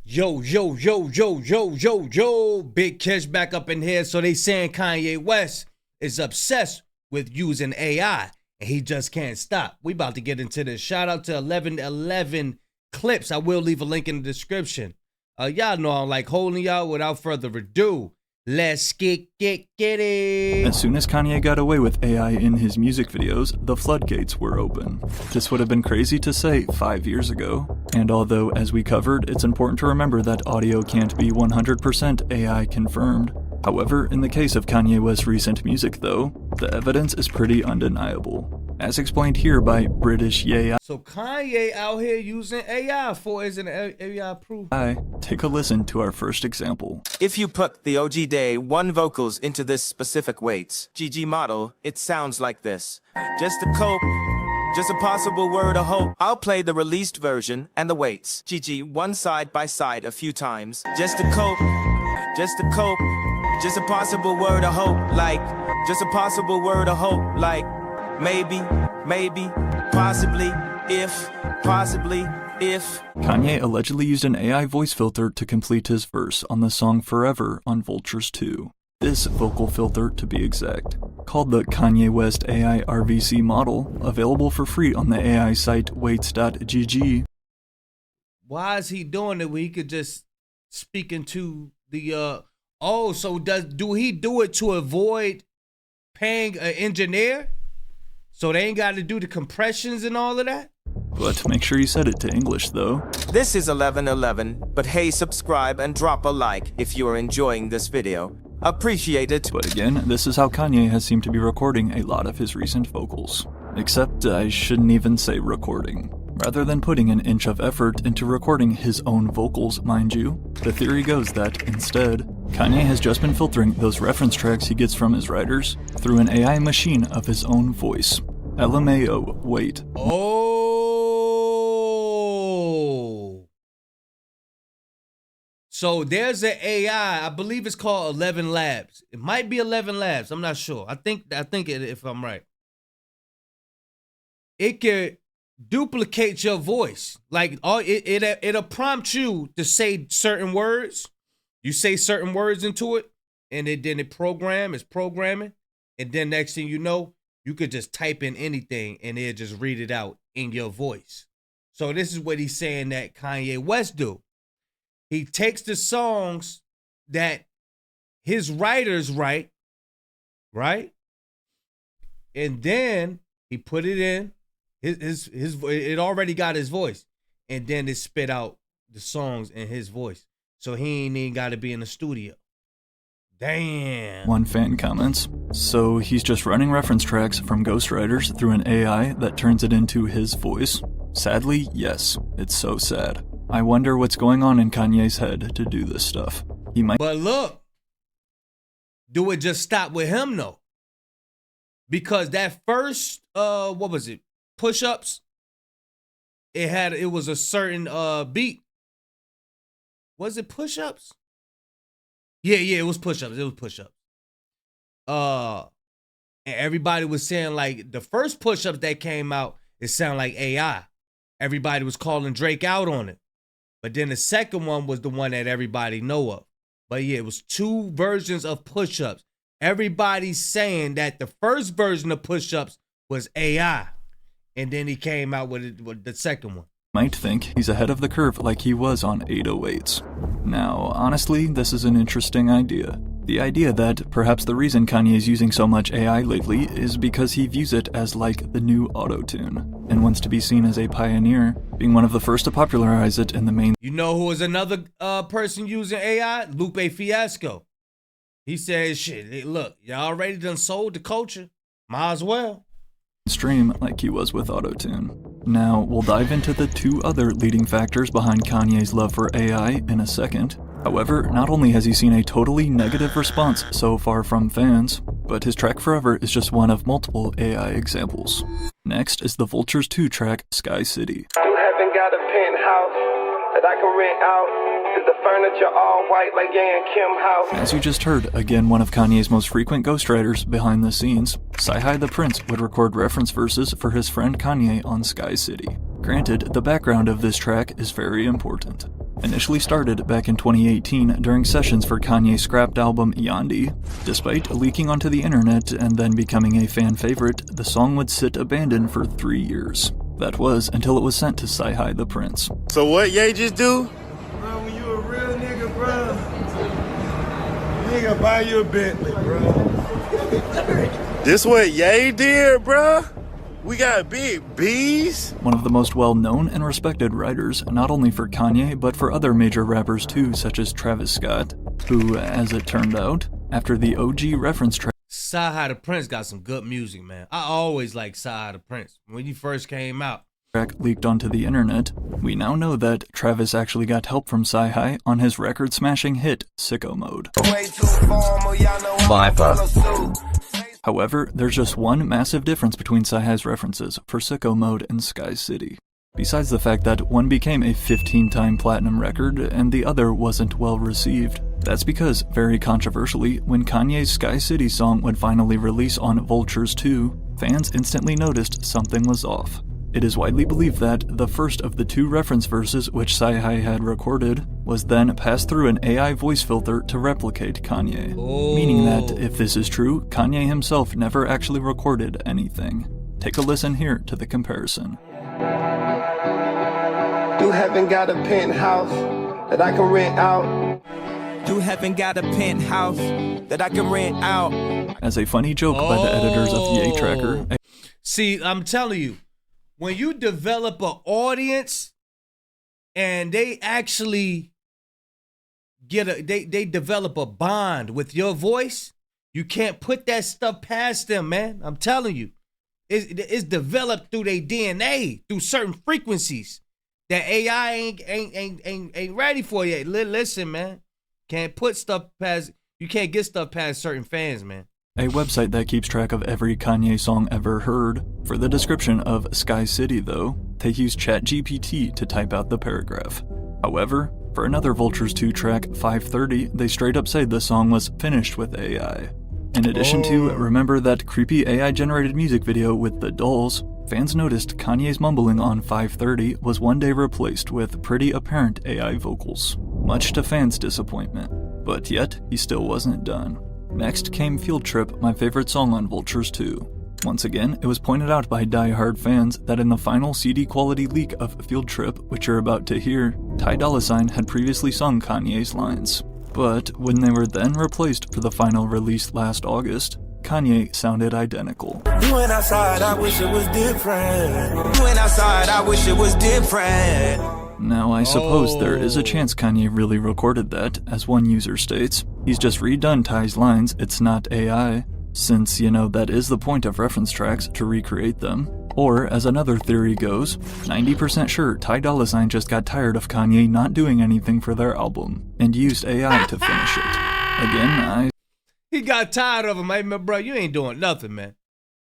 Yo, yo, yo, yo, yo, yo, yo. Big Kish back up in here. So they saying Kanye West is obsessed with using AI and he just can't stop. We about to get into this. Shout out to 1111 Clips. I will leave a link in the description. Y'all know I'm like holding y'all. Without further ado, let's get it. As soon as Kanye got away with AI in his music videos, the floodgates were open. This would have been crazy to say 5 years ago. And although, as we covered, it's important to remember that audio can't be 100% AI confirmed. However, in the case of Kanye West's recent music though, the evidence is pretty undeniable. As explained here by British Yay. So Kanye out here using AI for is an AI proof. Take a listen to our first example. If you put the OG Day 1 vocals into this specific weights, GG model, it sounds like this. Just a cope, just a possible word of hope. I'll play the released version and the weights. GG 1 side by side a few times. Just a cope, just a cope, just a possible word of hope. Like, just a possible word of hope. Like, maybe, possibly, if. Kanye allegedly used an AI voice filter to complete his verse on the song Forever on Vultures 2. This vocal filter, to be exact, called the Kanye West AI RVC model, available for free on the AI site weights.gg. Why is he doing it when he could just speak into the so do he do it to avoid paying an engineer? So they ain't got to do the compressions and all of that? But make sure you set it to English though. This is 1111, but hey, subscribe and drop a like if you are enjoying this video. Appreciate it. But again, this is how Kanye has seemed to be recording a lot of his recent vocals. Except I shouldn't even say recording. Rather than putting an inch of effort into recording his own vocals, mind you, the theory goes that, instead, Kanye has just been filtering those reference tracks he gets from his writers through an AI machine of his own voice. LMAO, wait. Oh! So there's an AI, I believe it's called 11 Labs. It might be 11 Labs, I'm not sure. I think it, if I'm right. It can duplicate your voice. Like it'll prompt you to say certain words. You say certain words into it, and then it's programming, and then next thing you know, you could just type in anything and it'll just read it out in your voice. So this is what he's saying that Kanye West do. He takes the songs that his writers write, right? And then he put it in it already got his voice, and then it spit out the songs in his voice, so he ain't even got to be in the studio. Damn. One fan comments, so he's just running reference tracks from ghostwriters through an AI that turns it into his voice? Sadly, yes. It's so sad. I wonder what's going on in Kanye's head to do this stuff. He might. But look, do it just stop with him though? Because that first what was it? Push-ups, it was a certain beat. Was it push-ups? Yeah, it was push-ups. And everybody was saying like the first push-ups that came out, it sounded like AI. Everybody was calling Drake out on it. But then the second one was the one that everybody know of. But yeah, it was 2 versions of push-ups. Everybody's saying that the first version of push-ups was AI. And then he came out with the second one. Might think he's ahead of the curve like he was on 808s. Now, honestly, this is an interesting idea. The idea that perhaps the reason Kanye is using so much AI lately is because he views it as like the new autotune, and wants to be seen as a pioneer, being one of the first to popularize it in the main. You know who was another person using AI? Lupe Fiasco. He said, shit, look, y'all already done sold the culture. Might as well. Stream like he was with autotune. Now, we'll dive into the 2 other leading factors behind Kanye's love for AI in a second. However, not only has he seen a totally negative response so far from fans, but his track Forever is just one of multiple AI examples. Next is the Vultures 2 track, Sky City. You haven't got a penthouse that I can rent out. Is the furniture all white like Yan Kim house? As you just heard, again one of Kanye's most frequent ghostwriters behind the scenes, Sci-Hi the Prince would record reference verses for his friend Kanye on Sky City. Granted, the background of this track is very important. initially started back in 2018 during sessions for Kanye's scrapped album Yandhi. Despite leaking onto the internet and then becoming a fan favorite, the song would sit abandoned for 3 years. That was until it was sent to Sci-Hi the Prince. So what Ye just do? Bro, when you a real nigga, bro, nigga buy you a Bentley, bro. This what Ye did, bro? We got big B's? One of the most well-known and respected writers, not only for Kanye, but for other major rappers too, such as Travis Scott, who, as it turned out, after the OG reference track Sci-Hi the Prince got some good music, man. I always liked Sci-Hi the Prince when he first came out. leaked onto the internet, we now know that Travis actually got help from Sci-Hi on his record-smashing hit, Sicko Mode. However, there's just one massive difference between Sci-Hi's references for Sicko Mode and Sky City. Besides the fact that one became a 15-time platinum record and the other wasn't well received. That's because, very controversially, when Kanye's Sky City song would finally release on Vultures 2, fans instantly noticed something was off. It is widely believed that the first of the two reference verses which Sci-Hi had recorded was then passed through an AI voice filter to replicate Kanye. Meaning that, if this is true, Kanye himself never actually recorded anything. Take a listen here to the comparison. You haven't got a penthouse that I can rent out. You haven't got a penthouse that I can rent out. As a funny joke by the editors of Ye Tracker. See, I'm telling you, when you develop an audience and they actually they develop a bond with your voice, you can't put that stuff past them, man. I'm telling you. It's developed through their DNA, through certain frequencies that AI ain't ready for yet. Listen, man. Can't put stuff past, you can't get stuff past certain fans, man. A website that keeps track of every Kanye song ever heard. For the description of Sky City, though, they use ChatGPT to type out the paragraph. However, for another Vultures 2 track, 530, they straight up say the song was finished with AI. In addition to Remember That Creepy AI-generated music video with the dolls, fans noticed Kanye's mumbling on 530 was one day replaced with pretty apparent AI vocals, much to fans' disappointment. But yet, he still wasn't done. Next came Field Trip, my favorite song on Vultures 2. Once again, it was pointed out by die-hard fans that in the final CD quality leak of Field Trip, which you're about to hear, Ty Dolla $ign had previously sung Kanye's lines. But when they were then replaced for the final release last August, Kanye sounded identical. You went outside, I wish it was different. You went outside, I wish it was different. Now, I suppose there is a chance Kanye really recorded that, as one user states. He's just redone Ty's lines, it's not AI, since, that is the point of reference tracks, to recreate them. Or, as another theory goes, 90% sure Ty Dolla $ign just got tired of Kanye not doing anything for their album, and used AI to finish it. Again, He got tired of him, man, bro. You ain't doing nothing, man.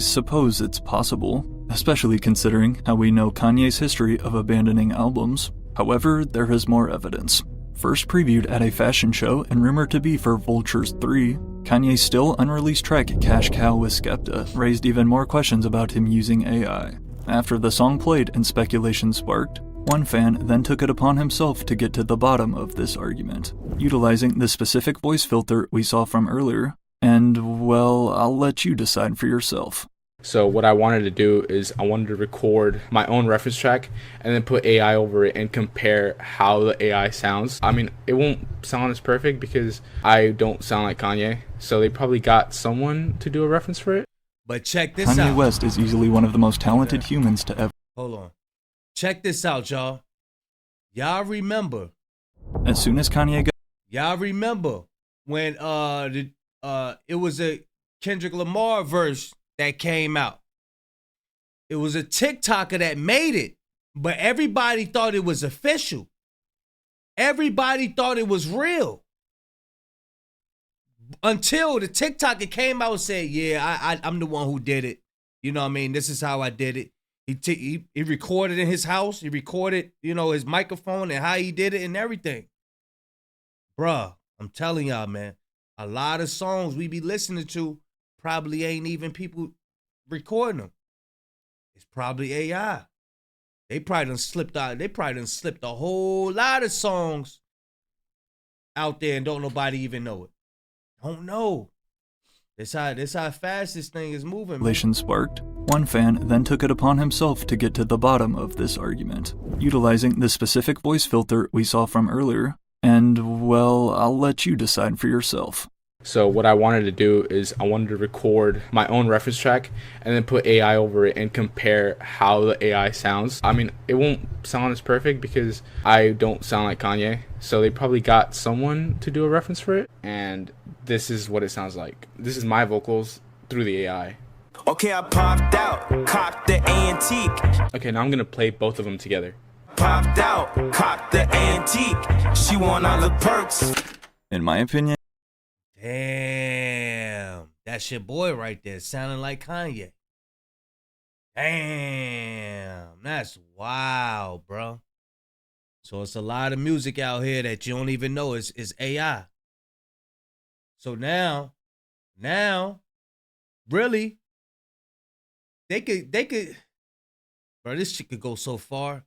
I suppose it's possible, especially considering how we know Kanye's history of abandoning albums. However, there is more evidence. First previewed at a fashion show and rumored to be for Vultures 3, Kanye's still unreleased track Cash Cow with Skepta raised even more questions about him using AI. After the song played and speculation sparked, one fan then took it upon himself to get to the bottom of this argument, utilizing the specific voice filter we saw from earlier. And, well, I'll let you decide for yourself. So what I wanted to do is I wanted to record my own reference track and then put AI over it and compare how the AI sounds. I mean, it won't sound as perfect because I don't sound like Kanye. So they probably got someone to do a reference for it. But check this out. Kanye West is easily one of the most talented humans to ever. Hold on. Check this out, y'all. Y'all remember. As soon as Kanye got. Y'all remember when it was a Kendrick Lamar verse that came out. It was a TikToker that made it, but everybody thought it was official. Everybody thought it was real. Until the TikToker came out and said, yeah, I'm the one who did it. You know what I mean? This is how I did it. He recorded in his house. He recorded, his microphone and how he did it and everything. Bruh, I'm telling y'all, man, a lot of songs we be listening to probably ain't even people recording them. It's probably AI. They probably done slipped out. They probably done slipped a whole lot of songs out there and don't nobody even know it. Don't know. This how fast this thing is moving. Relation sparked, one fan then took it upon himself to get to the bottom of this argument, utilizing the specific voice filter we saw from earlier, and, well, I'll let you decide for yourself. So what I wanted to do is I wanted to record my own reference track and then put AI over it and compare how the AI sounds. I mean, it won't sound as perfect because I don't sound like Kanye. So they probably got someone to do a reference for it. And this is what it sounds like. This is my vocals through the AI. Okay, I popped out, cocked the antique. Okay, now I'm going to play both of them together. Popped out, cocked the antique. She want all the perks. In my opinion, Damn, that's your boy right there, sounding like Kanye. Damn, that's wild, bro. So it's a lot of music out here that you don't even know is AI. So now, really, they could, bro, this shit could go so far.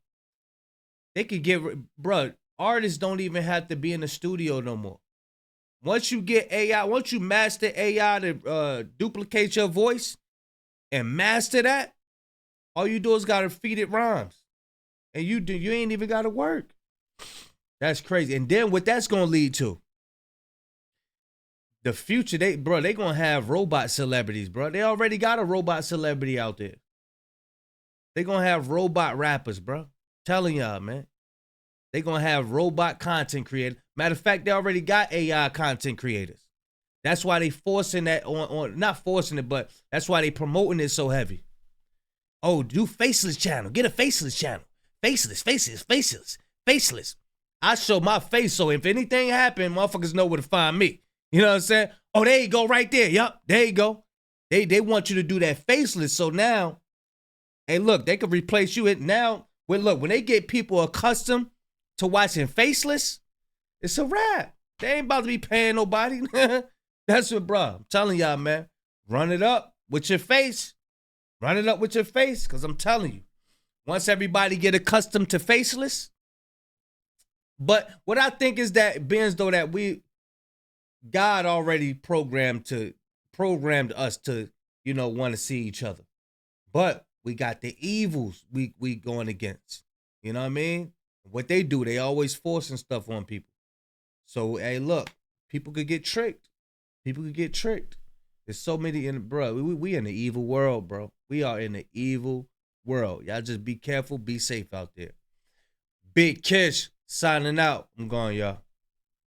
They could get, bro, artists don't even have to be in the studio no more. Once you get AI, once you master AI to duplicate your voice and master that, all you do is gotta feed it rhymes. And you ain't even gotta work. That's crazy. And then what that's gonna lead to, the future, they gonna have robot celebrities, bro. They already got a robot celebrity out there. They gonna have robot rappers, bro. Telling y'all, man. They gonna have robot content creators. Matter of fact, they already got AI content creators. That's why they forcing that on not forcing it, but that's why they promoting it so heavy. Oh, do faceless channel. Get a faceless channel. Faceless. I show my face, so if anything happen, motherfuckers know where to find me. You know what I'm saying? Oh, there you go, right there. Yup, there you go. They want you to do that faceless. So now, hey, look, they could replace you. Now, when they get people accustomed to watching faceless, it's a wrap. They ain't about to be paying nobody. That's what, bro. I'm telling y'all, man. Run it up with your face. Run it up with your face, because I'm telling you, once everybody get accustomed to faceless. But what I think is that, Benz, though, that God already programmed us to, want to see each other. But we got the evils we going against. You know what I mean? What they do, they always forcing stuff on people. So, hey, look, people could get tricked. There's so many bro. We in the evil world, bro. We are in the evil world. Y'all just be careful, be safe out there. Big Kish signing out. I'm going, y'all.